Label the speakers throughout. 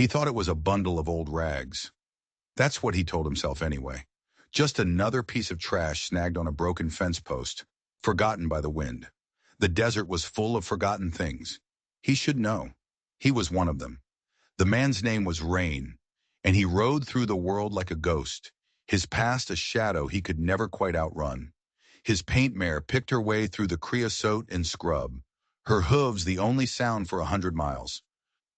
Speaker 1: He thought it was a bundle of old rags. That's what he told himself anyway. Just another piece of trash snagged on a broken fence post, forgotten by the wind. The desert was full of forgotten things. He should know. He was one of them. The man's name was Rain, and he rode through the world like a ghost, his past a shadow he could never quite outrun. His paint mare picked her way through the creosote and scrub, her hooves the only sound for 100 miles.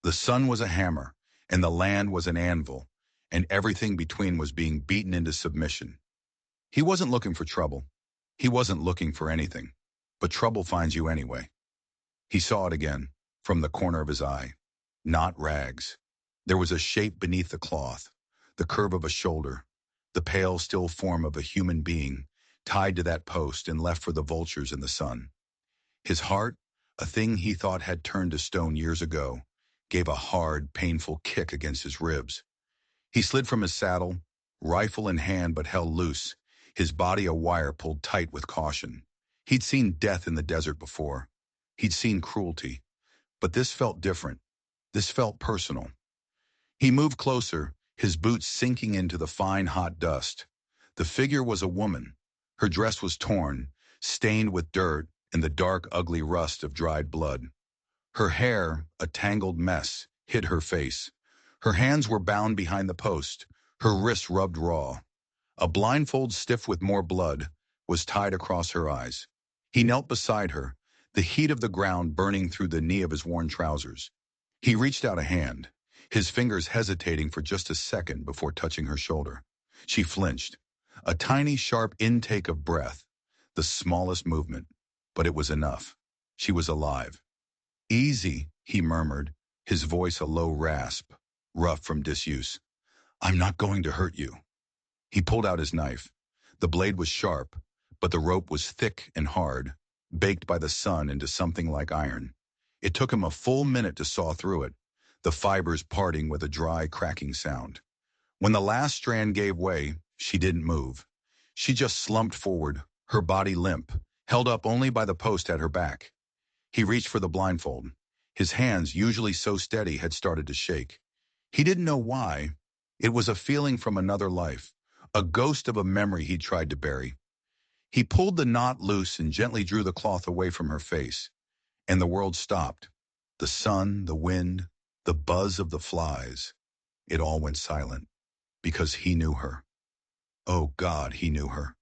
Speaker 1: The sun was a hammer, and the land was an anvil, and everything between was being beaten into submission. He wasn't looking for trouble. He wasn't looking for anything. But trouble finds you anyway. He saw it again, from the corner of his eye. Not rags. There was a shape beneath the cloth, the curve of a shoulder, the pale, still form of a human being, tied to that post and left for the vultures in the sun. His heart, a thing he thought had turned to stone years ago, gave a hard, painful kick against his ribs. He slid from his saddle, rifle in hand but held loose, his body a wire pulled tight with caution. He'd seen death in the desert before. He'd seen cruelty. But this felt different. This felt personal. He moved closer, his boots sinking into the fine, hot dust. The figure was a woman. Her dress was torn, stained with dirt and the dark, ugly rust of dried blood. Her hair, a tangled mess, hid her face. Her hands were bound behind the post, her wrists rubbed raw. A blindfold stiff with more blood was tied across her eyes. He knelt beside her, the heat of the ground burning through the knee of his worn trousers. He reached out a hand, his fingers hesitating for just a second before touching her shoulder. She flinched. A tiny, sharp intake of breath, the smallest movement, but it was enough. She was alive. "Easy," he murmured, his voice a low rasp, rough from disuse. "I'm not going to hurt you." He pulled out his knife. The blade was sharp, but the rope was thick and hard, baked by the sun into something like iron. It took him a full minute to saw through it, the fibers parting with a dry, cracking sound. When the last strand gave way, she didn't move. She just slumped forward, her body limp, held up only by the post at her back. He reached for the blindfold. His hands, usually so steady, had started to shake. He didn't know why. It was a feeling from another life, a ghost of a memory he'd tried to bury. He pulled the knot loose and gently drew the cloth away from her face, and the world stopped. The sun, the wind, the buzz of the flies. It all went silent, because he knew her. Oh God, he knew her.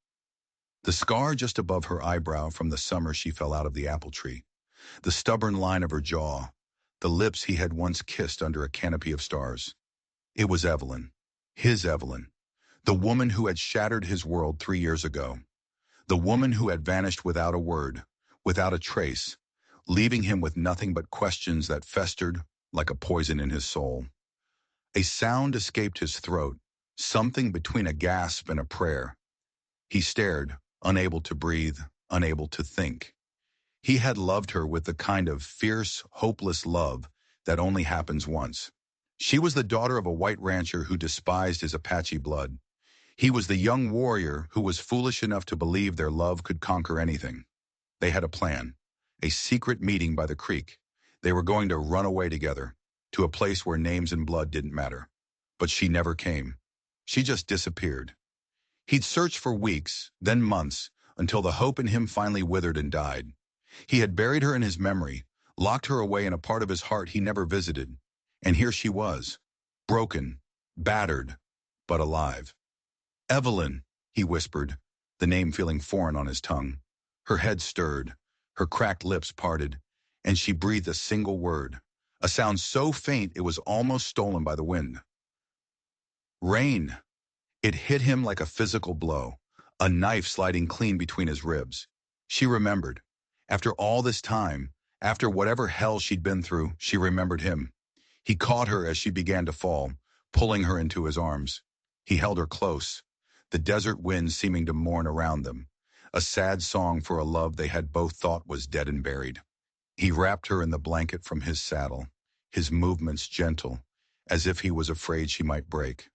Speaker 1: The scar just above her eyebrow from the summer she fell out of the apple tree, the stubborn line of her jaw, the lips he had once kissed under a canopy of stars. It was Evelyn, his Evelyn, the woman who had shattered his world 3 years ago, the woman who had vanished without a word, without a trace, leaving him with nothing but questions that festered like a poison in his soul. A sound escaped his throat, something between a gasp and a prayer. He stared, unable to breathe, unable to think. He had loved her with the kind of fierce, hopeless love that only happens once. She was the daughter of a white rancher who despised his Apache blood. He was the young warrior who was foolish enough to believe their love could conquer anything. They had a plan, a secret meeting by the creek. They were going to run away together, to a place where names and blood didn't matter. But she never came. She just disappeared. He'd searched for weeks, then months, until the hope in him finally withered and died. He had buried her in his memory, locked her away in a part of his heart he never visited. And here she was, broken, battered, but alive. "Evelyn," he whispered, the name feeling foreign on his tongue. Her head stirred, her cracked lips parted, and she breathed a single word, a sound so faint it was almost stolen by the wind. "Rain." It hit him like a physical blow, a knife sliding clean between his ribs. She remembered. After all this time, after whatever hell she'd been through, she remembered him. He caught her as she began to fall, pulling her into his arms. He held her close, the desert wind seeming to mourn around them, a sad song for a love they had both thought was dead and buried. He wrapped her in the blanket from his saddle, his movements gentle, as if he was afraid she might break.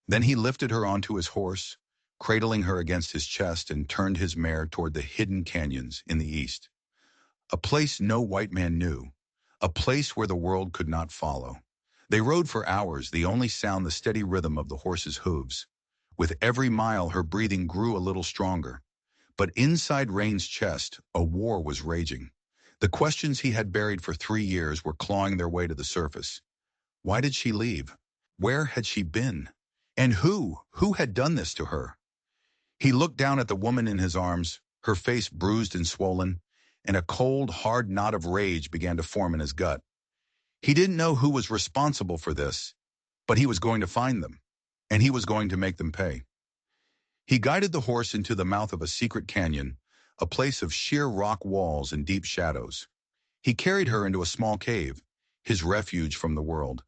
Speaker 1: Then he lifted her onto his horse, cradling her against his chest, and turned his mare toward the hidden canyons in the east. A place no white man knew, a place where the world could not follow. They rode for hours, the only sound the steady rhythm of the horse's hooves. With every mile, her breathing grew a little stronger. But inside Rain's chest, a war was raging. The questions he had buried for 3 years were clawing their way to the surface. Why did she leave? Where had she been? And who had done this to her? He looked down at the woman in his arms, her face bruised and swollen, and a cold, hard knot of rage began to form in his gut. He didn't know who was responsible for this, but he was going to find them, and he was going to make them pay. He guided the horse into the mouth of a secret canyon, a place of sheer rock walls and deep shadows. He carried her into a small cave, his refuge from the world,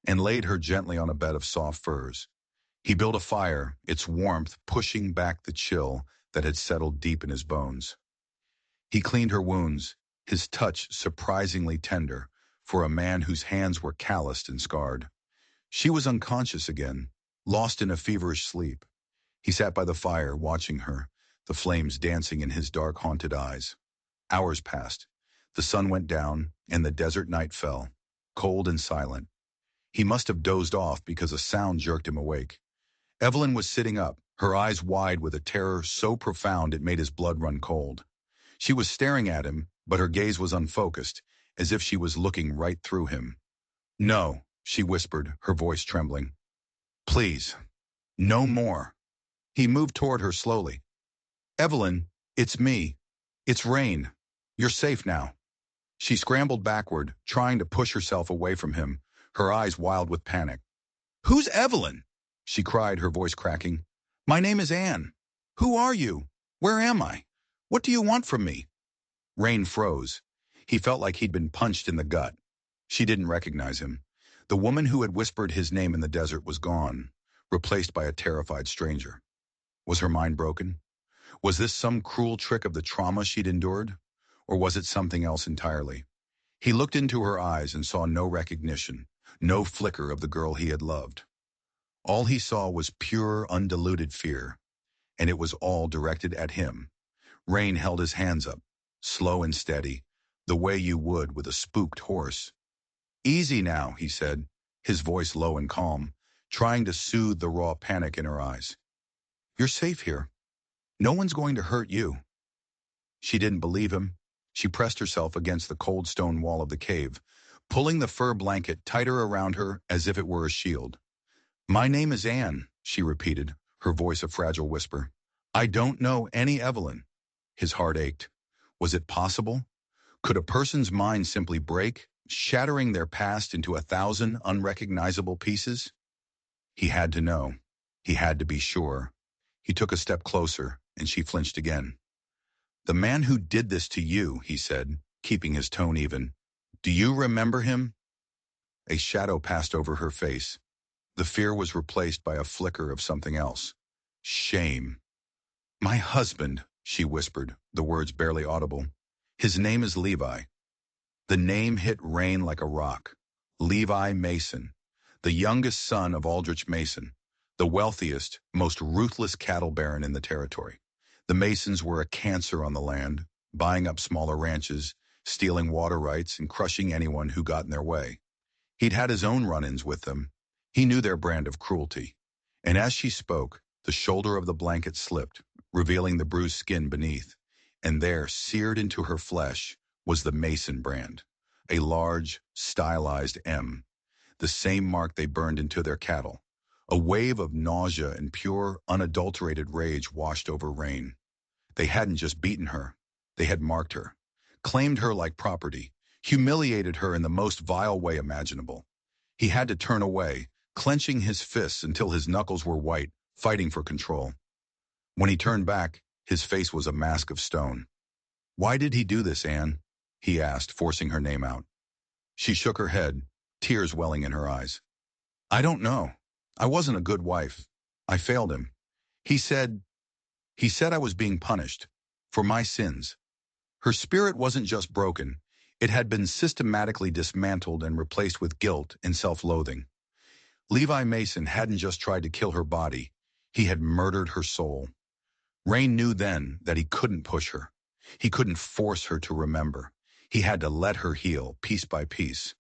Speaker 1: and laid her gently on a bed of soft furs. He built a fire, its warmth pushing back the chill that had settled deep in his bones. He cleaned her wounds, his touch surprisingly tender for a man whose hands were calloused and scarred. She was unconscious again, lost in a feverish sleep. He sat by the fire, watching her, the flames dancing in his dark, haunted eyes. Hours passed. The sun went down, and the desert night fell, cold and silent. He must have dozed off because a sound jerked him awake. Evelyn was sitting up, her eyes wide with a terror so profound it made his blood run cold. She was staring at him, but her gaze was unfocused, as if she was looking right through him. "No," she whispered, her voice trembling. "Please, no more." He moved toward her slowly. "Evelyn, it's me. It's Rain. You're safe now." She scrambled backward, trying to push herself away from him, her eyes wild with panic. "Who's Evelyn?" she cried, her voice cracking. "My name is Anne. Who are you? Where am I? What do you want from me?" Rain froze. He felt like he'd been punched in the gut. She didn't recognize him. The woman who had whispered his name in the desert was gone, replaced by a terrified stranger. Was her mind broken? Was this some cruel trick of the trauma she'd endured? Or was it something else entirely? He looked into her eyes and saw no recognition, no flicker of the girl he had loved. All he saw was pure, undiluted fear, and it was all directed at him. Rain held his hands up, slow and steady, the way you would with a spooked horse. "Easy now," he said, his voice low and calm, trying to soothe the raw panic in her eyes. "You're safe here. No one's going to hurt you." She didn't believe him. She pressed herself against the cold stone wall of the cave, pulling the fur blanket tighter around her as if it were a shield. "My name is Anne," she repeated, her voice a fragile whisper. "I don't know any Evelyn." His heart ached. Was it possible? Could a person's mind simply break, shattering their past into 1,000 unrecognizable pieces? He had to know. He had to be sure. He took a step closer, and she flinched again. "The man who did this to you," he said, keeping his tone even. "Do you remember him?" A shadow passed over her face. The fear was replaced by a flicker of something else. Shame. "My husband," she whispered, the words barely audible. "His name is Levi." The name hit Rain like a rock. Levi Mason, the youngest son of Aldrich Mason, the wealthiest, most ruthless cattle baron in the territory. The Masons were a cancer on the land, buying up smaller ranches, stealing water rights, and crushing anyone who got in their way. He'd had his own run-ins with them. He knew their brand of cruelty. And as she spoke, the shoulder of the blanket slipped, revealing the bruised skin beneath. And there, seared into her flesh, was the Mason brand, a large, stylized M, the same mark they burned into their cattle. A wave of nausea and pure, unadulterated rage washed over Rain. They hadn't just beaten her. They had marked her, claimed her like property, humiliated her in the most vile way imaginable. He had to turn away, clenching his fists until his knuckles were white, fighting for control. When he turned back, his face was a mask of stone. "Why did he do this, Anne?" he asked, forcing her name out. She shook her head, tears welling in her eyes. "I don't know. I wasn't a good wife. I failed him. He said I was being punished for my sins." Her spirit wasn't just broken. It had been systematically dismantled and replaced with guilt and self-loathing. Levi Mason hadn't just tried to kill her body. He had murdered her soul. Rain knew then that he couldn't push her. He couldn't force her to remember. He had to let her heal, piece by piece.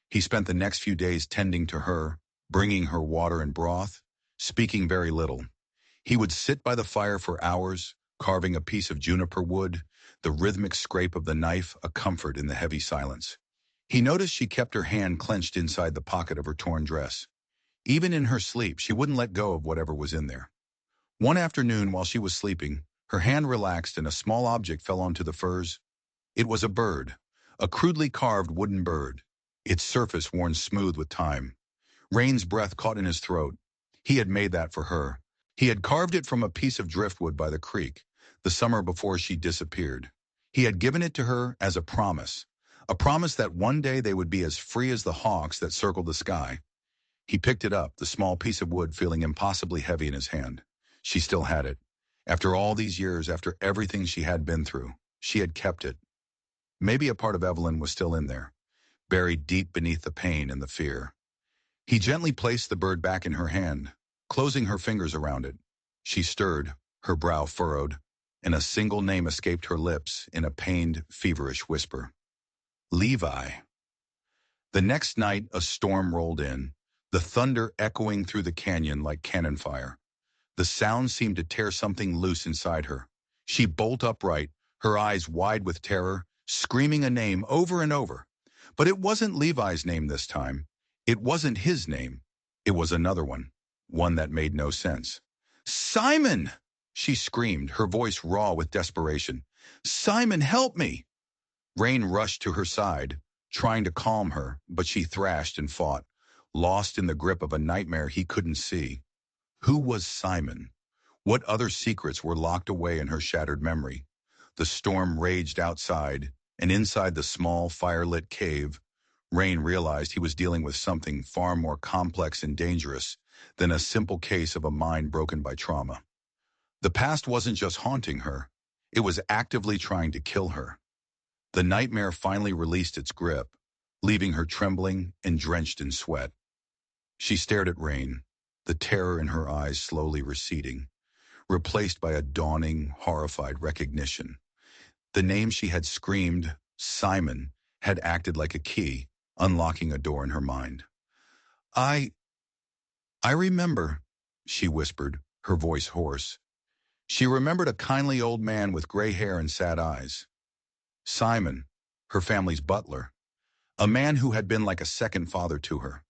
Speaker 1: He spent the next few days tending to her, bringing her water and broth, speaking very little. He would sit by the fire for hours, carving a piece of juniper wood, the rhythmic scrape of the knife a comfort in the heavy silence. He noticed she kept her hand clenched inside the pocket of her torn dress. Even in her sleep, she wouldn't let go of whatever was in there. One afternoon, while she was sleeping, her hand relaxed and a small object fell onto the furs. It was a bird, a crudely carved wooden bird, its surface worn smooth with time. Rain's breath caught in his throat. He had made that for her. He had carved it from a piece of driftwood by the creek, the summer before she disappeared. He had given it to her as a promise that one day they would be as free as the hawks that circled the sky. He picked it up, the small piece of wood feeling impossibly heavy in his hand. She still had it. After all these years, after everything she had been through, she had kept it. Maybe a part of Evelyn was still in there, buried deep beneath the pain and the fear. He gently placed the bird back in her hand, closing her fingers around it. She stirred, her brow furrowed, and a single name escaped her lips in a pained, feverish whisper. Levi. The next night, a storm rolled in, the thunder echoing through the canyon like cannon fire. The sound seemed to tear something loose inside her. She bolt upright, her eyes wide with terror, screaming a name over and over. But it wasn't Levi's name this time. It wasn't his name. It was another one that made no sense. Simon! She screamed, her voice raw with desperation. Simon, help me! Rain rushed to her side, trying to calm her, but she thrashed and fought, lost in the grip of a nightmare he couldn't see. Who was Simon? What other secrets were locked away in her shattered memory? The storm raged outside, and inside the small, fire-lit cave, Rain realized he was dealing with something far more complex and dangerous than a simple case of a mind broken by trauma. The past wasn't just haunting her, it was actively trying to kill her. The nightmare finally released its grip, leaving her trembling and drenched in sweat. She stared at Rain, the terror in her eyes slowly receding, replaced by a dawning, horrified recognition. The name she had screamed, Simon, had acted like a key, unlocking a door in her mind. I remember, she whispered, her voice hoarse. She remembered a kindly old man with gray hair and sad eyes. Simon, her family's butler, a man who had been like a second father to her.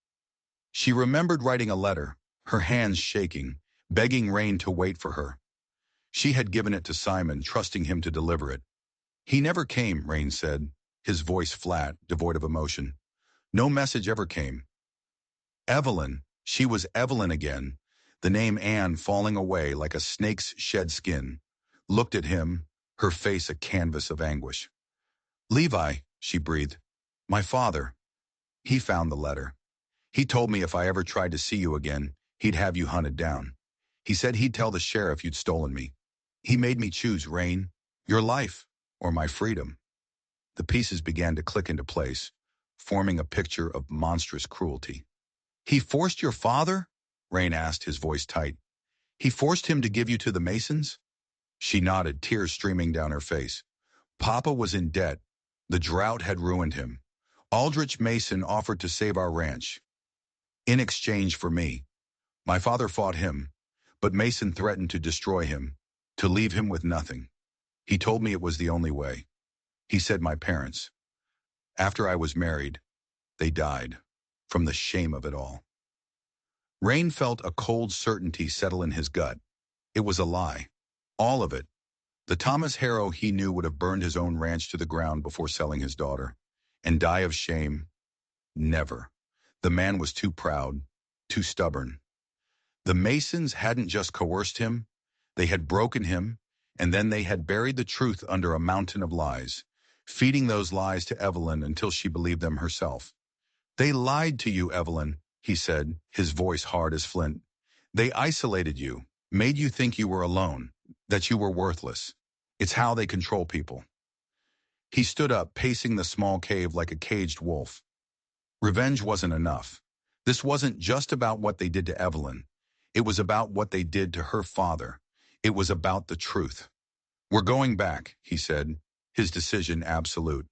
Speaker 1: She remembered writing a letter, her hands shaking, begging Rain to wait for her. She had given it to Simon, trusting him to deliver it. He never came, Rain said, his voice flat, devoid of emotion. No message ever came. Evelyn, she was Evelyn again, the name Anne falling away like a snake's shed skin, looked at him, her face a canvas of anguish. Levi, she breathed. My father. He found the letter. He told me if I ever tried to see you again, he'd have you hunted down. He said he'd tell the sheriff you'd stolen me. He made me choose, Rain, your life or my freedom. The pieces began to click into place, forming a picture of monstrous cruelty. He forced your father? Rain asked, his voice tight. He forced him to give you to the Masons? She nodded, tears streaming down her face. Papa was in debt. The drought had ruined him. Aldrich Mason offered to save our ranch. In exchange for me. My father fought him, but Mason threatened to destroy him, to leave him with nothing. He told me it was the only way. He said my parents. After I was married, they died, from the shame of it all. Rain felt a cold certainty settle in his gut. It was a lie. All of it. The Thomas Harrow he knew would have burned his own ranch to the ground before selling his daughter. And die of shame? Never. The man was too proud, too stubborn. The Masons hadn't just coerced him, they had broken him, and then they had buried the truth under a mountain of lies, feeding those lies to Evelyn until she believed them herself. They lied to you, Evelyn, he said, his voice hard as flint. They isolated you, made you think you were alone, that you were worthless. It's how they control people. He stood up, pacing the small cave like a caged wolf. Revenge wasn't enough. This wasn't just about what they did to Evelyn. It was about what they did to her father. It was about the truth. We're going back, he said, his decision absolute.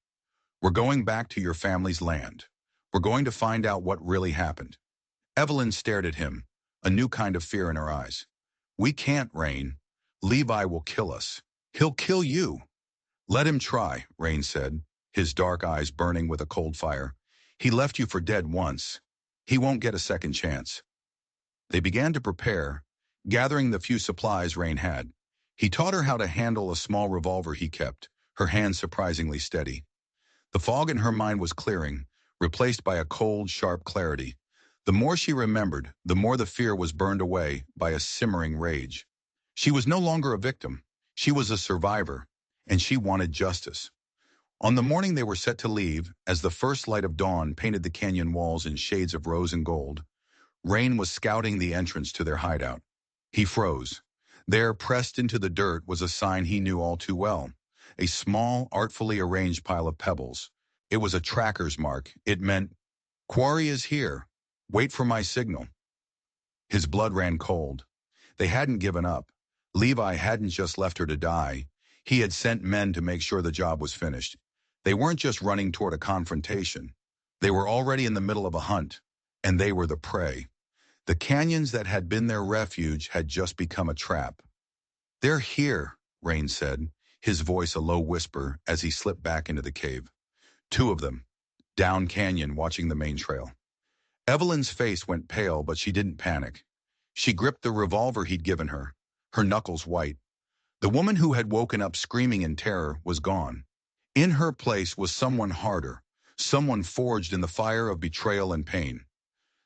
Speaker 1: We're going back to your family's land. We're going to find out what really happened. Evelyn stared at him, a new kind of fear in her eyes. We can't, Rain. Levi will kill us. He'll kill you. Let him try, Rain said, his dark eyes burning with a cold fire. He left you for dead once. He won't get a second chance. They began to prepare, gathering the few supplies Rain had. He taught her how to handle a small revolver he kept, her hands surprisingly steady. The fog in her mind was clearing, replaced by a cold, sharp clarity. The more she remembered, the more the fear was burned away by a simmering rage. She was no longer a victim. She was a survivor, and she wanted justice. On the morning they were set to leave, as the first light of dawn painted the canyon walls in shades of rose and gold, Rain was scouting the entrance to their hideout. He froze. There, pressed into the dirt, was a sign he knew all too well. A small, artfully arranged pile of pebbles. It was a tracker's mark. It meant, "Quarry is here. Wait for my signal." His blood ran cold. They hadn't given up. Levi hadn't just left her to die. He had sent men to make sure the job was finished. They weren't just running toward a confrontation. They were already in the middle of a hunt, and they were the prey. The canyons that had been their refuge had just become a trap. "They're here," Rain said, his voice a low whisper as he slipped back into the cave. Two of them, down canyon watching the main trail. Evelyn's face went pale, but she didn't panic. She gripped the revolver he'd given her, her knuckles white. The woman who had woken up screaming in terror was gone. In her place was someone harder, someone forged in the fire of betrayal and pain.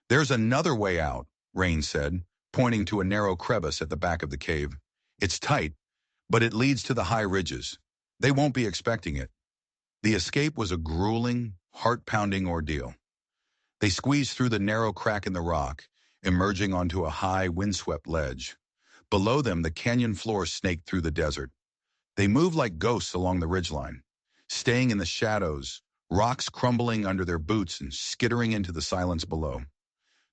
Speaker 1: "There's another way out," Rain said, pointing to a narrow crevice at the back of the cave. "It's tight, but it leads to the high ridges. They won't be expecting it." The escape was a grueling, heart-pounding ordeal. They squeezed through the narrow crack in the rock, emerging onto a high, windswept ledge. Below them, the canyon floor snaked through the desert. They moved like ghosts along the ridgeline, staying in the shadows, rocks crumbling under their boots and skittering into the silence below.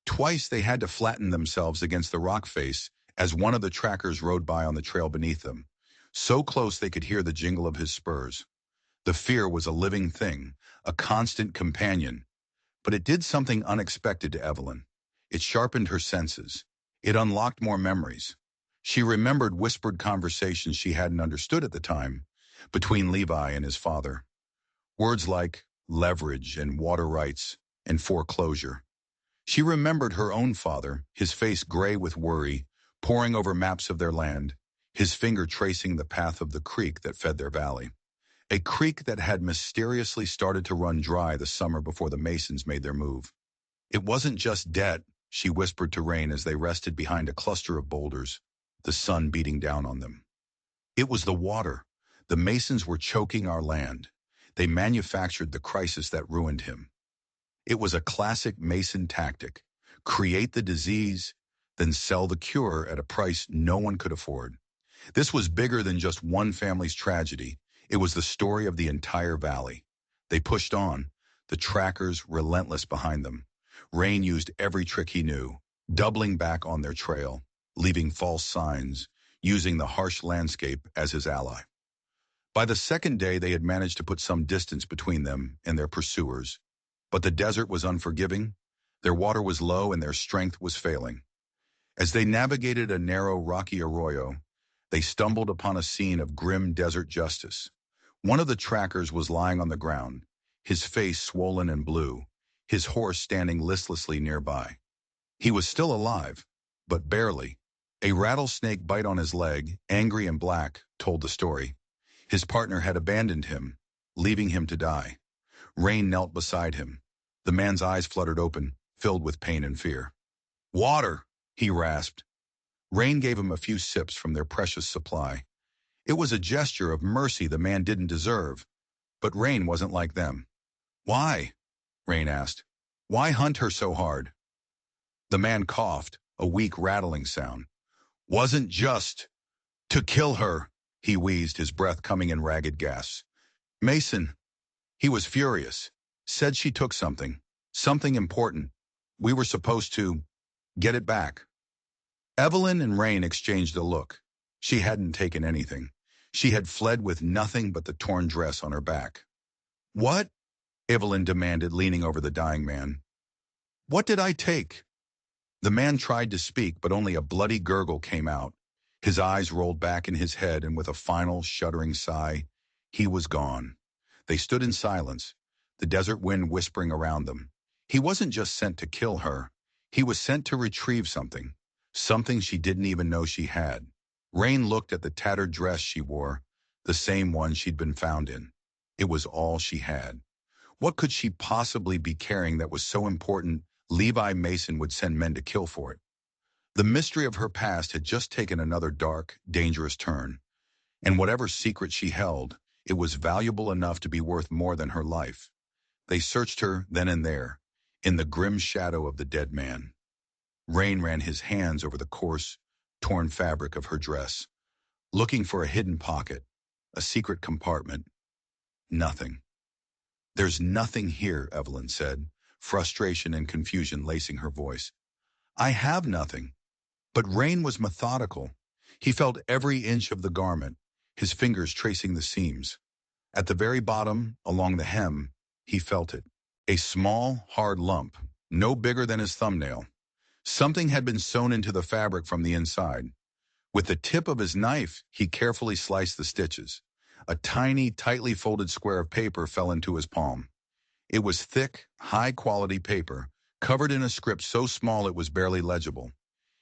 Speaker 1: Twice they had to flatten themselves against the rock face as one of the trackers rode by on the trail beneath them, so close they could hear the jingle of his spurs. The fear was a living thing, a constant companion, but it did something unexpected to Evelyn. It sharpened her senses. It unlocked more memories. She remembered whispered conversations she hadn't understood at the time, between Levi and his father. Words like leverage and water rights and foreclosure. She remembered her own father, his face gray with worry, poring over maps of their land, his finger tracing the path of the creek that fed their valley. A creek that had mysteriously started to run dry the summer before the Masons made their move. It wasn't just debt, she whispered to Rain as they rested behind a cluster of boulders, the sun beating down on them. It was the water. The Masons were choking our land. They manufactured the crisis that ruined him. It was a classic Mason tactic. Create the disease, then sell the cure at a price no one could afford. This was bigger than just one family's tragedy. It was the story of the entire valley. They pushed on, the trackers relentless behind them. Rain used every trick he knew, doubling back on their trail, leaving false signs, using the harsh landscape as his ally. By the second day, they had managed to put some distance between them and their pursuers. But the desert was unforgiving, their water was low, and their strength was failing. As they navigated a narrow, rocky arroyo, they stumbled upon a scene of grim desert justice. One of the trackers was lying on the ground, his face swollen and blue, his horse standing listlessly nearby. He was still alive, but barely. A rattlesnake bite on his leg, angry and black, told the story. His partner had abandoned him, leaving him to die. Rain knelt beside him. The man's eyes fluttered open, filled with pain and fear. "Water," he rasped. Rain gave him a few sips from their precious supply. It was a gesture of mercy the man didn't deserve, but Rain wasn't like them. "Why?" Rain asked. "Why hunt her so hard?" The man coughed, a weak rattling sound. "Wasn't just to kill her," he wheezed, his breath coming in ragged gasps. "Mason," he was furious, "said she took something important. We were supposed to get it back." Evelyn and Rain exchanged a look. She hadn't taken anything. She had fled with nothing but the torn dress on her back. "What?" Evelyn demanded, leaning over the dying man. What did I take? The man tried to speak, but only a bloody gurgle came out. His eyes rolled back in his head, and with a final, shuddering sigh, he was gone. They stood in silence, the desert wind whispering around them. He wasn't just sent to kill her. He was sent to retrieve something, something she didn't even know she had. Rain looked at the tattered dress she wore, the same one she'd been found in. It was all she had. What could she possibly be carrying that was so important Levi Mason would send men to kill for it? The mystery of her past had just taken another dark, dangerous turn, and whatever secret she held, it was valuable enough to be worth more than her life. They searched her then and there, in the grim shadow of the dead man. Rain ran his hands over the coarse, torn fabric of her dress, looking for a hidden pocket, a secret compartment. Nothing. There's nothing here, Evelyn said, frustration and confusion lacing her voice. I have nothing. But Rain was methodical. He felt every inch of the garment, his fingers tracing the seams. At the very bottom, along the hem, he felt it. A small, hard lump, no bigger than his thumbnail. Something had been sewn into the fabric from the inside. With the tip of his knife, he carefully sliced the stitches. A tiny, tightly folded square of paper fell into his palm. It was thick, high-quality paper, covered in a script so small it was barely legible.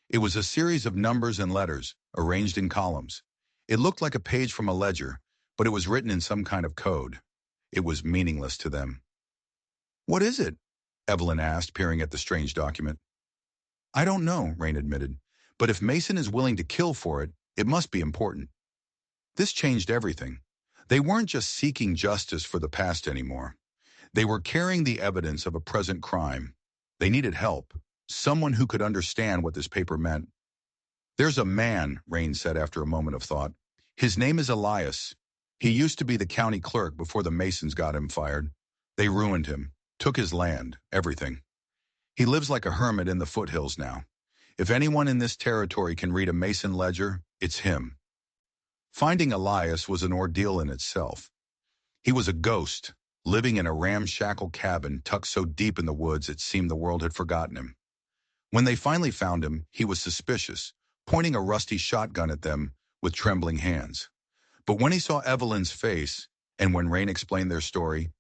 Speaker 1: It was a series of numbers and letters, arranged in columns. It looked like a page from a ledger, but it was written in some kind of code. It was meaningless to them. What is it? Evelyn asked, peering at the strange document. I don't know, Rain admitted, but if Mason is willing to kill for it, it must be important. This changed everything. They weren't just seeking justice for the past anymore. They were carrying the evidence of a present crime. They needed help, someone who could understand what this paper meant. There's a man, Rain said after a moment of thought. His name is Elias. He used to be the county clerk before the Masons got him fired. They ruined him, took his land, everything. He lives like a hermit in the foothills now. If anyone in this territory can read a Mason ledger, it's him. Finding Elias was an ordeal in itself. He was a ghost, living in a ramshackle cabin tucked so deep in the woods it seemed the world had forgotten him. When they finally found him, he was suspicious, pointing a rusty shotgun at them with trembling hands. But when he saw Evelyn's face, and when Rain explained their story,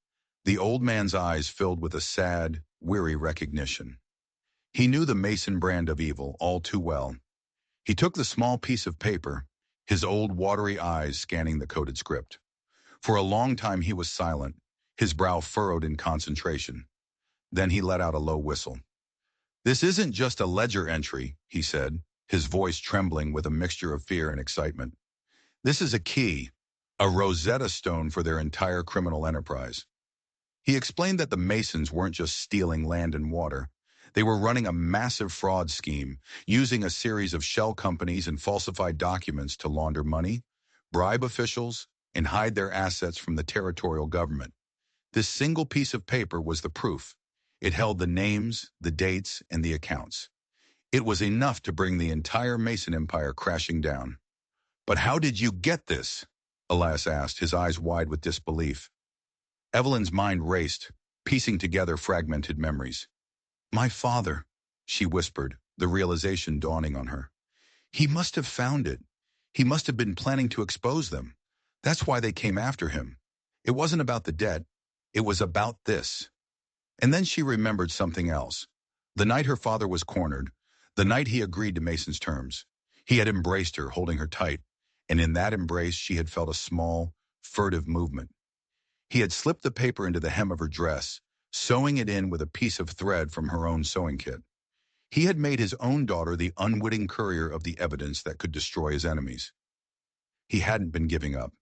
Speaker 1: the old man's eyes filled with a sad, weary recognition. He knew the Mason brand of evil all too well. He took the small piece of paper, his old watery eyes scanning the coded script. For a long time he was silent, his brow furrowed in concentration. Then he let out a low whistle. This isn't just a ledger entry, he said, his voice trembling with a mixture of fear and excitement. This is a key, a Rosetta Stone for their entire criminal enterprise. He explained that the Masons weren't just stealing land and water. They were running a massive fraud scheme, using a series of shell companies and falsified documents to launder money, bribe officials, and hide their assets from the territorial government. This single piece of paper was the proof. It held the names, the dates, and the accounts. It was enough to bring the entire Mason empire crashing down. But how did you get this? Elias asked, his eyes wide with disbelief. Evelyn's mind raced, piecing together fragmented memories. My father, she whispered, the realization dawning on her. He must have found it. He must have been planning to expose them. That's why they came after him. It wasn't about the debt. It was about this. And then she remembered something else. The night her father was cornered, the night he agreed to Mason's terms. He had embraced her, holding her tight, and in that embrace she had felt a small, furtive movement. He had slipped the paper into the hem of her dress, sewing it in with a piece of thread from her own sewing kit. He had made his own daughter the unwitting courier of the evidence that could destroy his enemies. He hadn't been giving up.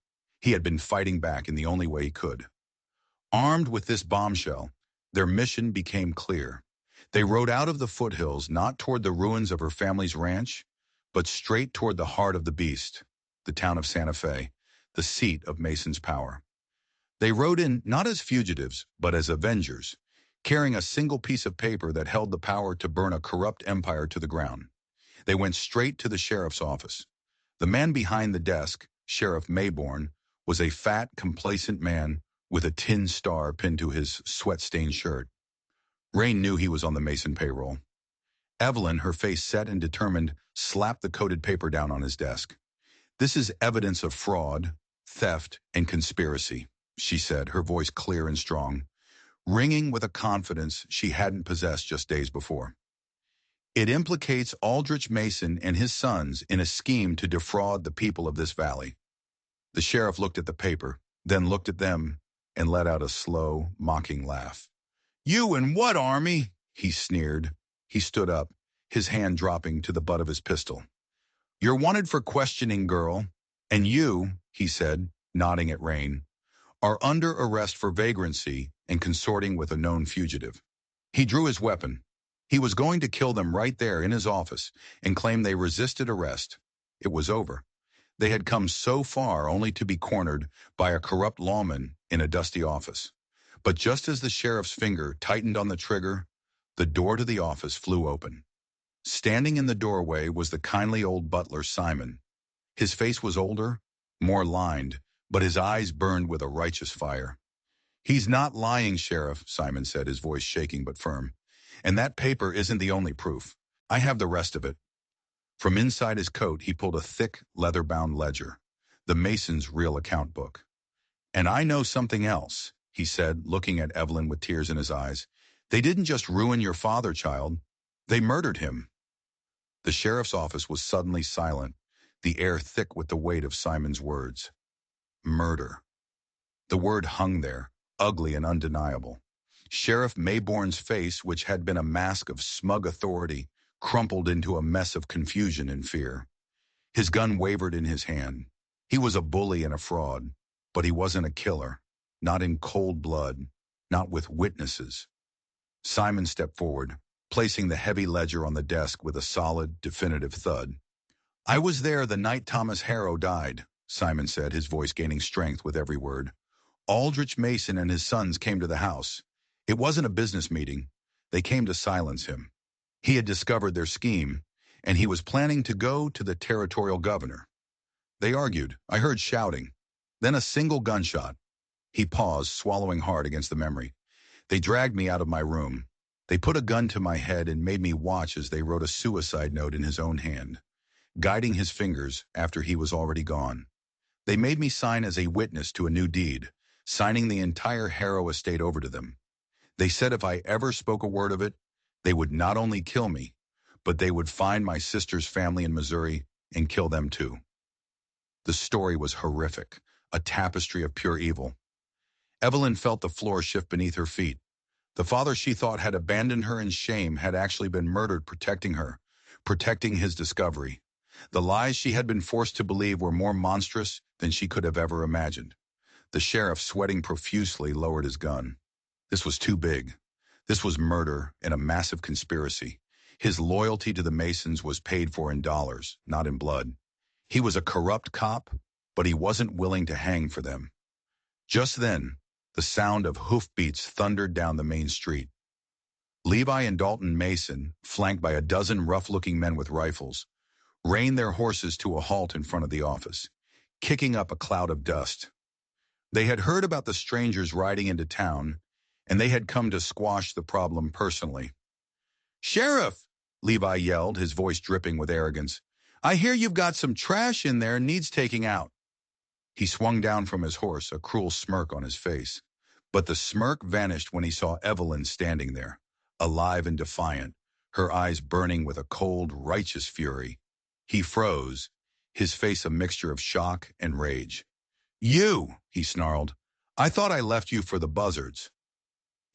Speaker 1: He had been fighting back in the only way he could. Armed with this bombshell, their mission became clear. They rode out of the foothills not toward the ruins of her family's ranch, but straight toward the heart of the beast, the town of Santa Fe, the seat of Mason's power. They rode in not as fugitives, but as avengers, carrying a single piece of paper that held the power to burn a corrupt empire to the ground. They went straight to the sheriff's office. The man behind the desk, Sheriff Mayborn, was a fat, complacent man with a tin star pinned to his sweat-stained shirt. Rain knew he was on the Mason payroll. Evelyn, her face set and determined, slapped the coated paper down on his desk. "This is evidence of fraud, theft, and conspiracy," she said, her voice clear and strong, ringing with a confidence she hadn't possessed just days before. "It implicates Aldrich Mason and his sons in a scheme to defraud the people of this valley." The sheriff looked at the paper, then looked at them, and let out a slow, mocking laugh. "You and what, Army?" he sneered. He stood up, his hand dropping to the butt of his pistol. "You're wanted for questioning, girl. And you," he said, nodding at Rain, "are under arrest for vagrancy and consorting with a known fugitive." He drew his weapon. He was going to kill them right there in his office and claim they resisted arrest. It was over. They had come so far only to be cornered by a corrupt lawman in a dusty office. But just as the sheriff's finger tightened on the trigger, the door to the office flew open. Standing in the doorway was the kindly old butler, Simon. His face was older, more lined, but his eyes burned with a righteous fire. "He's not lying, Sheriff," Simon said, his voice shaking but firm. "And that paper isn't the only proof. I have the rest of it." From inside his coat, he pulled a thick, leather-bound ledger, the Mason's real account book. "And I know something else," he said, looking at Evelyn with tears in his eyes. "They didn't just ruin your father, child. They murdered him." The sheriff's office was suddenly silent, the air thick with the weight of Simon's words. Murder. The word hung there, ugly and undeniable. Sheriff Mayborn's face, which had been a mask of smug authority, crumpled into a mess of confusion and fear. His gun wavered in his hand. He was a bully and a fraud, but he wasn't a killer. Not in cold blood, not with witnesses. Simon stepped forward, placing the heavy ledger on the desk with a solid, definitive thud. "I was there the night Thomas Harrow died," Simon said, his voice gaining strength with every word. "Aldrich Mason and his sons came to the house. It wasn't a business meeting. They came to silence him. He had discovered their scheme, and he was planning to go to the territorial governor. They argued. I heard shouting. Then a single gunshot." He paused, swallowing hard against the memory. "They dragged me out of my room. They put a gun to my head and made me watch as they wrote a suicide note in his own hand, guiding his fingers after he was already gone. They made me sign as a witness to a new deed, signing the entire Harrow estate over to them. They said if I ever spoke a word of it, they would not only kill me, but they would find my sister's family in Missouri and kill them too." The story was horrific, a tapestry of pure evil. Evelyn felt the floor shift beneath her feet. The father she thought had abandoned her in shame had actually been murdered protecting her, protecting his discovery. The lies she had been forced to believe were more monstrous than she could have ever imagined. The sheriff, sweating profusely, lowered his gun. This was too big. This was murder and a massive conspiracy. His loyalty to the Masons was paid for in dollars, not in blood. He was a corrupt cop, but he wasn't willing to hang for them. Just then, the sound of hoofbeats thundered down the main street. Levi and Dalton Mason, flanked by a dozen rough-looking men with rifles, reined their horses to a halt in front of the office, kicking up a cloud of dust. They had heard about the strangers riding into town, and they had come to squash the problem personally. "Sheriff!" Levi yelled, his voice dripping with arrogance. "I hear you've got some trash in there needs taking out." He swung down from his horse, a cruel smirk on his face. But the smirk vanished when he saw Evelyn standing there, alive and defiant, her eyes burning with a cold, righteous fury. He froze, his face a mixture of shock and rage. "You!" he snarled. "I thought I left you for the buzzards."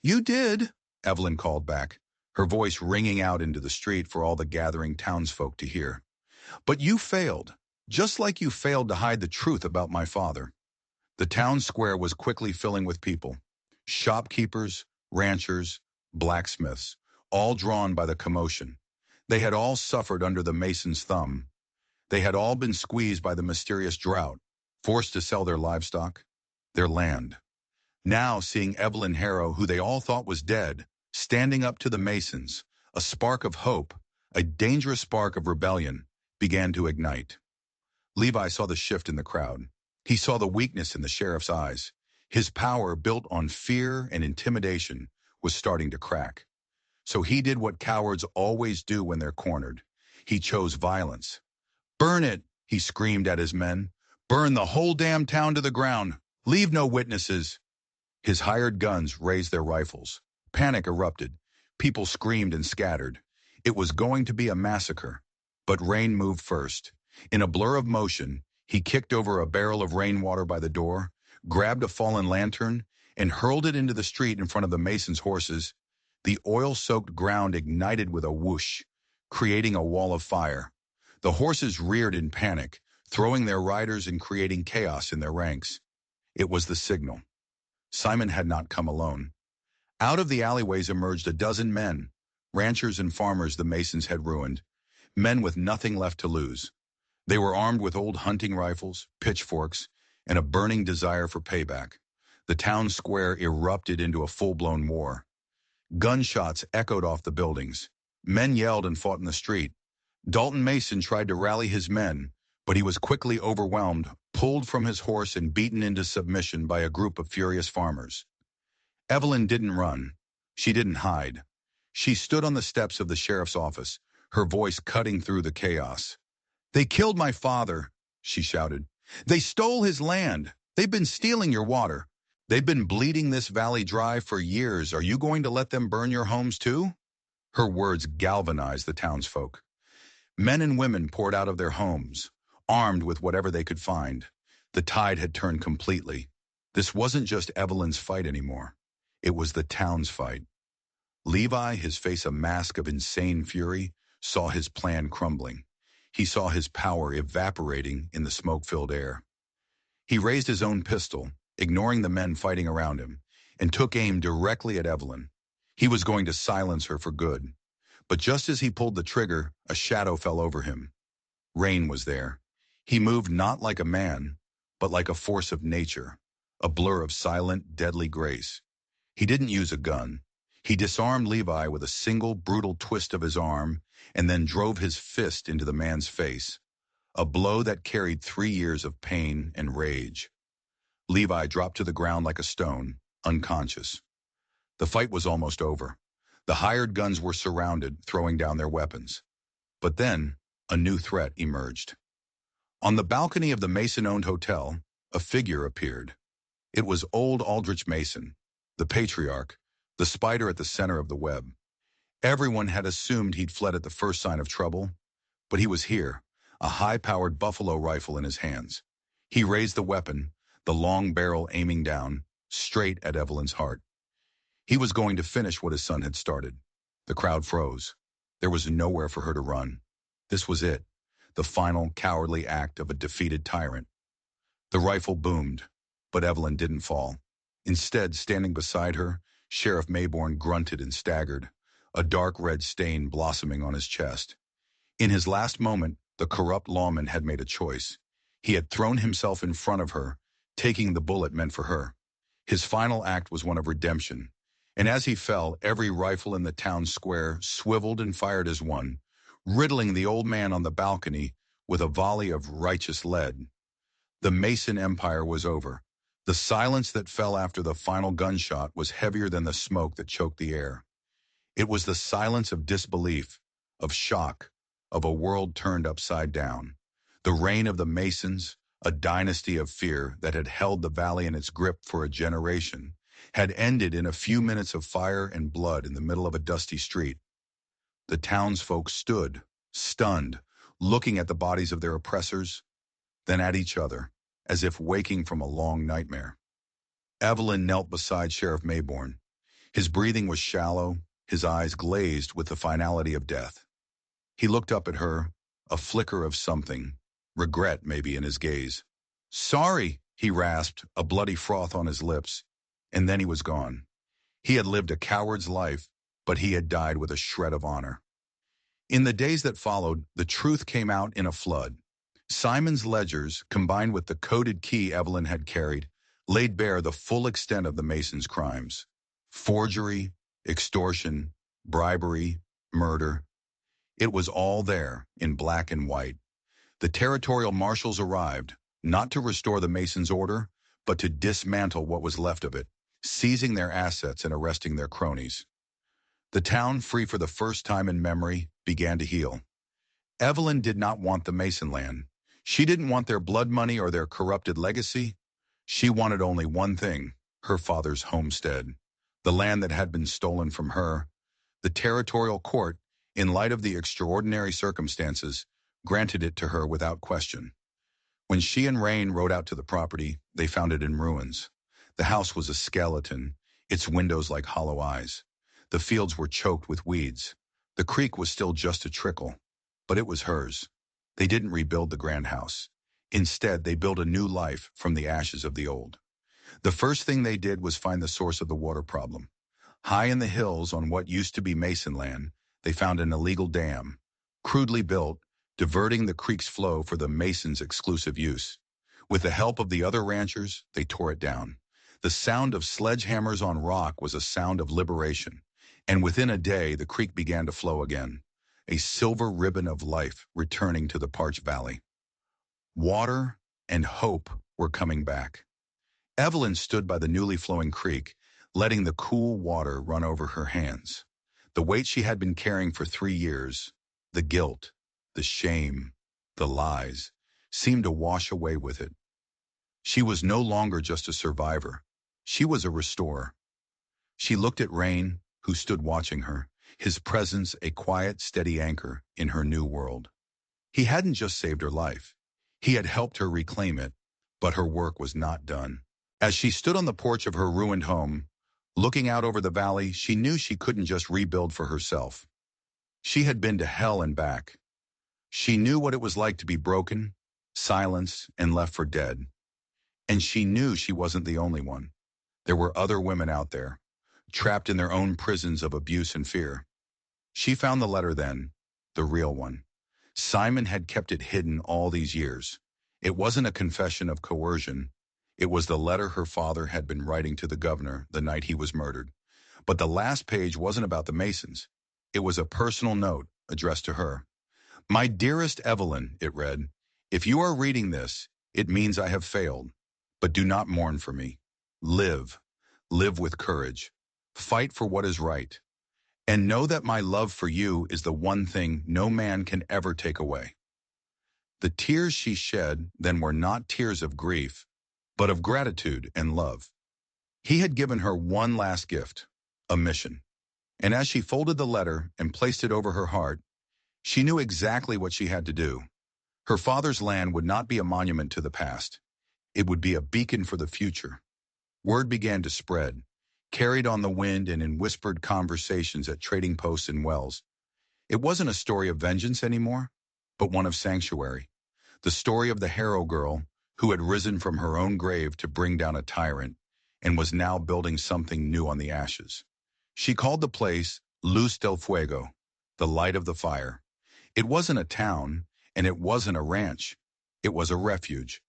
Speaker 1: "You did," Evelyn called back, her voice ringing out into the street for all the gathering townsfolk to hear. "But you failed, just like you failed to hide the truth about my father." The town square was quickly filling with people. Shopkeepers, ranchers, blacksmiths, all drawn by the commotion. They had all suffered under the Mason's thumb. They had all been squeezed by the mysterious drought, forced to sell their livestock, their land. Now, seeing Evelyn Harrow, who they all thought was dead, standing up to the Masons, a spark of hope, a dangerous spark of rebellion, began to ignite. Levi saw the shift in the crowd. He saw the weakness in the sheriff's eyes. His power, built on fear and intimidation, was starting to crack. So he did what cowards always do when they're cornered. He chose violence. "Burn it," he screamed at his men. "Burn the whole damn town to the ground. Leave no witnesses." His hired guns raised their rifles. Panic erupted. People screamed and scattered. It was going to be a massacre. But Rain moved first. In a blur of motion, he kicked over a barrel of rainwater by the door, grabbed a fallen lantern, and hurled it into the street in front of the masons' horses. The oil-soaked ground ignited with a whoosh, creating a wall of fire. The horses reared in panic, throwing their riders and creating chaos in their ranks. It was the signal. Simon had not come alone. Out of the alleyways emerged a dozen men, ranchers and farmers the masons had ruined, men with nothing left to lose. They were armed with old hunting rifles, pitchforks, and a burning desire for payback. The town square erupted into a full-blown war. Gunshots echoed off the buildings. Men yelled and fought in the street. Dalton Mason tried to rally his men, but he was quickly overwhelmed, pulled from his horse and beaten into submission by a group of furious farmers. Evelyn didn't run. She didn't hide. She stood on the steps of the sheriff's office, her voice cutting through the chaos. "They killed my father," she shouted. "They stole his land. They've been stealing your water. They've been bleeding this valley dry for years. Are you going to let them burn your homes too?" Her words galvanized the townsfolk. Men and women poured out of their homes, armed with whatever they could find. The tide had turned completely. This wasn't just Evelyn's fight anymore. It was the town's fight. Levi, his face a mask of insane fury, saw his plan crumbling. He saw his power evaporating in the smoke-filled air. He raised his own pistol, ignoring the men fighting around him, and took aim directly at Evelyn. He was going to silence her for good. But just as he pulled the trigger, a shadow fell over him. Rain was there. He moved not like a man, but like a force of nature, a blur of silent, deadly grace. He didn't use a gun. He disarmed Levi with a single brutal twist of his arm and then drove his fist into the man's face, a blow that carried 3 years of pain and rage. Levi dropped to the ground like a stone, unconscious. The fight was almost over. The hired guns were surrounded, throwing down their weapons. But then, a new threat emerged. On the balcony of the Mason-owned hotel, a figure appeared. It was old Aldrich Mason, the patriarch, the spider at the center of the web. Everyone had assumed he'd fled at the first sign of trouble, but he was here, a high-powered buffalo rifle in his hands. He raised the weapon, the long barrel aiming down, straight at Evelyn's heart. He was going to finish what his son had started. The crowd froze. There was nowhere for her to run. This was it, the final cowardly act of a defeated tyrant. The rifle boomed, but Evelyn didn't fall. Instead, standing beside her, Sheriff Mayborn grunted and staggered, a dark red stain blossoming on his chest. In his last moment, the corrupt lawman had made a choice. He had thrown himself in front of her, taking the bullet meant for her. His final act was one of redemption. And as he fell, every rifle in the town square swiveled and fired as one, riddling the old man on the balcony with a volley of righteous lead. The Mason Empire was over. The silence that fell after the final gunshot was heavier than the smoke that choked the air. It was the silence of disbelief, of shock, of a world turned upside down. The reign of the Masons, a dynasty of fear that had held the valley in its grip for a generation, had ended in a few minutes of fire and blood in the middle of a dusty street. The townsfolk stood, stunned, looking at the bodies of their oppressors, then at each other, as if waking from a long nightmare. Evelyn knelt beside Sheriff Mayborn. His breathing was shallow, his eyes glazed with the finality of death. He looked up at her, a flicker of something, regret maybe in his gaze. "Sorry," he rasped, a bloody froth on his lips, and then he was gone. He had lived a coward's life, but he had died with a shred of honor. In the days that followed, the truth came out in a flood. Simon's ledgers, combined with the coded key Evelyn had carried, laid bare the full extent of the Masons' crimes. Forgery, extortion, bribery, murder. It was all there, in black and white. The territorial marshals arrived, not to restore the Masons' order, but to dismantle what was left of it, seizing their assets and arresting their cronies. The town, free for the first time in memory, began to heal. Evelyn did not want the Mason land. She didn't want their blood money or their corrupted legacy. She wanted only one thing, her father's homestead, the land that had been stolen from her. The territorial court, in light of the extraordinary circumstances, granted it to her without question. When she and Rain rode out to the property, they found it in ruins. The house was a skeleton, its windows like hollow eyes. The fields were choked with weeds. The creek was still just a trickle, but it was hers. They didn't rebuild the grand house. Instead, they built a new life from the ashes of the old. The first thing they did was find the source of the water problem. High in the hills on what used to be Mason land, they found an illegal dam, crudely built, diverting the creek's flow for the Masons' exclusive use. With the help of the other ranchers, they tore it down. The sound of sledgehammers on rock was a sound of liberation, and within a day the creek began to flow again, a silver ribbon of life returning to the parched valley. Water and hope were coming back. Evelyn stood by the newly flowing creek, letting the cool water run over her hands. The weight she had been carrying for 3 years, the guilt, the shame, the lies, seemed to wash away with it. She was no longer just a survivor. She was a restorer. She looked at Rain, who stood watching her, his presence a quiet, steady anchor in her new world. He hadn't just saved her life. He had helped her reclaim it, but her work was not done. As she stood on the porch of her ruined home, looking out over the valley, she knew she couldn't just rebuild for herself. She had been to hell and back. She knew what it was like to be broken, silenced, and left for dead. And she knew she wasn't the only one. There were other women out there, trapped in their own prisons of abuse and fear. She found the letter then, the real one. Simon had kept it hidden all these years. It wasn't a confession of coercion. It was the letter her father had been writing to the governor the night he was murdered. But the last page wasn't about the Masons. It was a personal note addressed to her. "My dearest Evelyn," it read, "if you are reading this, it means I have failed. But do not mourn for me. Live. Live with courage. Fight for what is right. And know that my love for you is the one thing no man can ever take away." The tears she shed then were not tears of grief, but of gratitude and love. He had given her one last gift, a mission. And as she folded the letter and placed it over her heart, she knew exactly what she had to do. Her father's land would not be a monument to the past. It would be a beacon for the future. Word began to spread, carried on the wind and in whispered conversations at trading posts and wells. It wasn't a story of vengeance anymore, but one of sanctuary. The story of the Harrow girl who had risen from her own grave to bring down a tyrant and was now building something new on the ashes. She called the place Luz del Fuego, the light of the fire. It wasn't a town, and it wasn't a ranch. It was a refuge.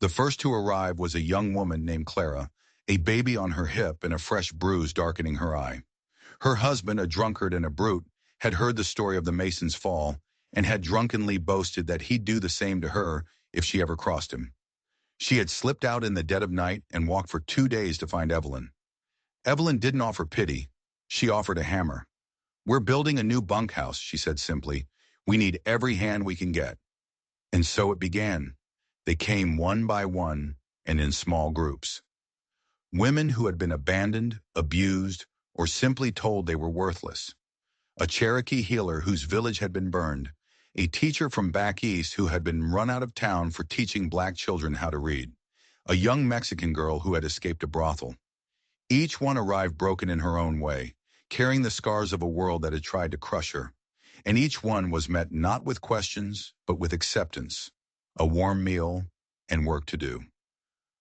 Speaker 1: The first to arrive was a young woman named Clara, a baby on her hip and a fresh bruise darkening her eye. Her husband, a drunkard and a brute, had heard the story of the Mason's fall and had drunkenly boasted that he'd do the same to her if she ever crossed him. She had slipped out in the dead of night and walked for 2 days to find Evelyn. Evelyn didn't offer pity. She offered a hammer. "We're building a new bunkhouse," she said simply. "We need every hand we can get." And so it began. They came one by one and in small groups. Women who had been abandoned, abused, or simply told they were worthless. A Cherokee healer whose village had been burned. A teacher from back east who had been run out of town for teaching black children how to read. A young Mexican girl who had escaped a brothel. Each one arrived broken in her own way, carrying the scars of a world that had tried to crush her. And each one was met not with questions, but with acceptance, a warm meal, and work to do.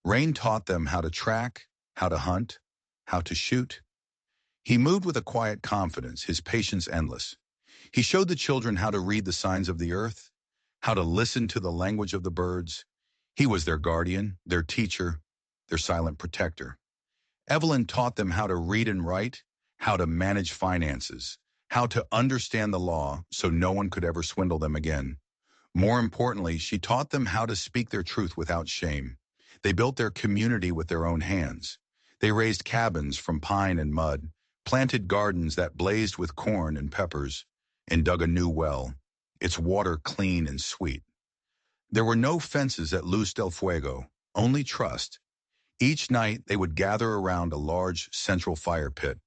Speaker 1: Rain taught them how to track, how to hunt, how to shoot. He moved with a quiet confidence, his patience endless. He showed the children how to read the signs of the earth, how to listen to the language of the birds. He was their guardian, their teacher, their silent protector. Evelyn taught them how to read and write, how to manage finances, how to understand the law so no one could ever swindle them again. More importantly, she taught them how to speak their truth without shame. They built their community with their own hands. They raised cabins from pine and mud, planted gardens that blazed with corn and peppers, and dug a new well, its water clean and sweet. There were no fences at Luz del Fuego, only trust. Each night they would gather around a large central fire pit,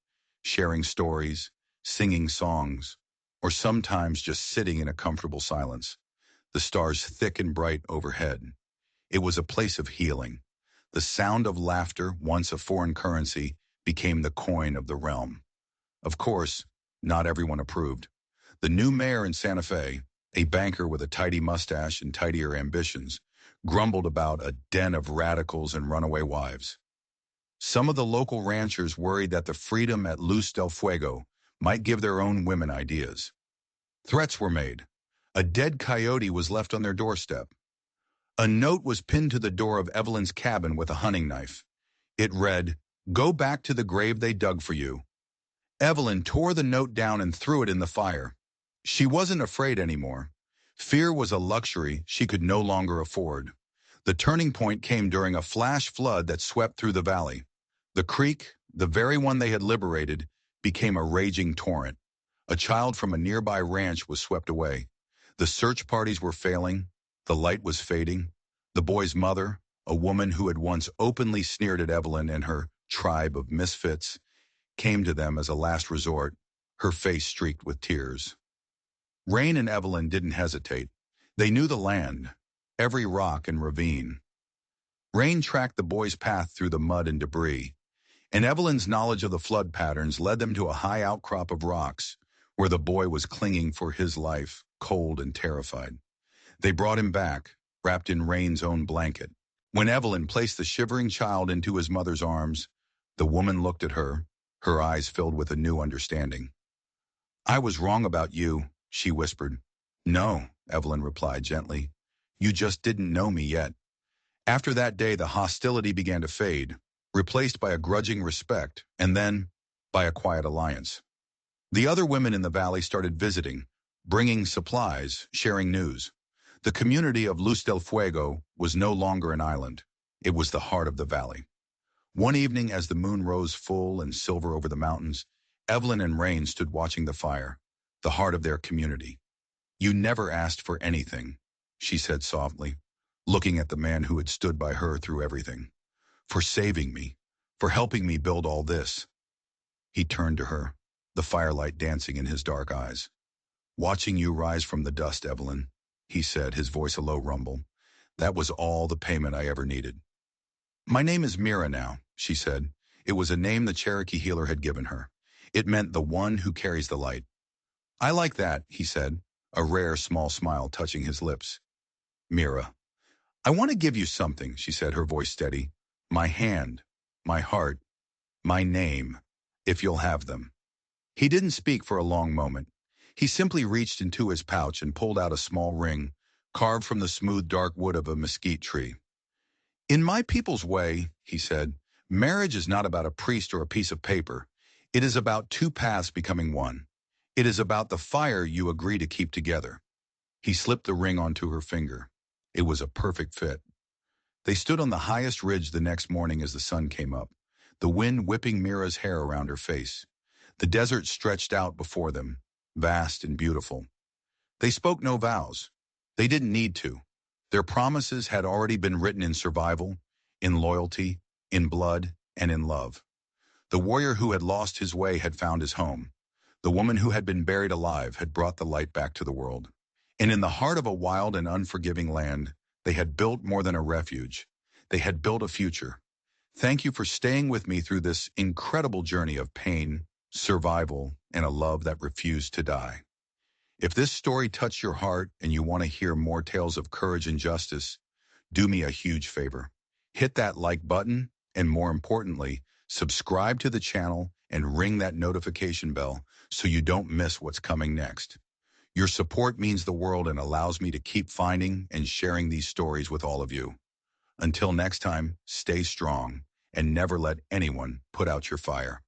Speaker 1: sharing stories, singing songs, or sometimes just sitting in a comfortable silence, the stars thick and bright overhead. It was a place of healing. The sound of laughter, once a foreign currency, became the coin of the realm. Of course, not everyone approved. The new mayor in Santa Fe, a banker with a tidy mustache and tidier ambitions, grumbled about a den of radicals and runaway wives. Some of the local ranchers worried that the freedom at Luz del Fuego might give their own women ideas. Threats were made. A dead coyote was left on their doorstep. A note was pinned to the door of Evelyn's cabin with a hunting knife. It read, "Go back to the grave they dug for you." Evelyn tore the note down and threw it in the fire. She wasn't afraid anymore. Fear was a luxury she could no longer afford. The turning point came during a flash flood that swept through the valley. The creek, the very one they had liberated, became a raging torrent. A child from a nearby ranch was swept away. The search parties were failing. The light was fading. The boy's mother, a woman who had once openly sneered at Evelyn and her tribe of misfits, came to them as a last resort, her face streaked with tears. Rain and Evelyn didn't hesitate. They knew the land, every rock and ravine. Rain tracked the boy's path through the mud and debris, and Evelyn's knowledge of the flood patterns led them to a high outcrop of rocks, where the boy was clinging for his life, cold and terrified. They brought him back, wrapped in Rain's own blanket. When Evelyn placed the shivering child into his mother's arms, the woman looked at her, her eyes filled with a new understanding. "I was wrong about you," she whispered. "No," Evelyn replied gently. "You just didn't know me yet." After that day, the hostility began to fade, replaced by a grudging respect, and then by a quiet alliance. The other women in the valley started visiting, bringing supplies, sharing news. The community of Luz del Fuego was no longer an island. It was the heart of the valley. One evening, as the moon rose full and silver over the mountains, Evelyn and Rain stood watching the fire, the heart of their community. "You never asked for anything," she said softly, looking at the man who had stood by her through everything. "For saving me, for helping me build all this." He turned to her, the firelight dancing in his dark eyes. "Watching you rise from the dust, Evelyn," he said, his voice a low rumble. "That was all the payment I ever needed." "My name is Mira now," she said. It was a name the Cherokee healer had given her. It meant the one who carries the light. "I like that," he said, a rare small smile touching his lips. "Mira, I want to give you something," she said, her voice steady. "My hand, my heart, my name, if you'll have them." He didn't speak for a long moment. He simply reached into his pouch and pulled out a small ring, carved from the smooth dark wood of a mesquite tree. "In my people's way," he said, "marriage is not about a priest or a piece of paper. It is about two paths becoming one. It is about the fire you agree to keep together." He slipped the ring onto her finger. It was a perfect fit. They stood on the highest ridge the next morning as the sun came up, the wind whipping Mira's hair around her face. The desert stretched out before them, vast and beautiful. They spoke no vows. They didn't need to. Their promises had already been written in survival, in loyalty, in blood, and in love. The warrior who had lost his way had found his home. The woman who had been buried alive had brought the light back to the world. And in the heart of a wild and unforgiving land, they had built more than a refuge. They had built a future. Thank you for staying with me through this incredible journey of pain, survival, and a love that refused to die. If this story touched your heart and you want to hear more tales of courage and justice, do me a huge favor. Hit that like button, and more importantly, subscribe to the channel and ring that notification bell so you don't miss what's coming next. Your support means the world and allows me to keep finding and sharing these stories with all of you. Until next time, stay strong and never let anyone put out your fire.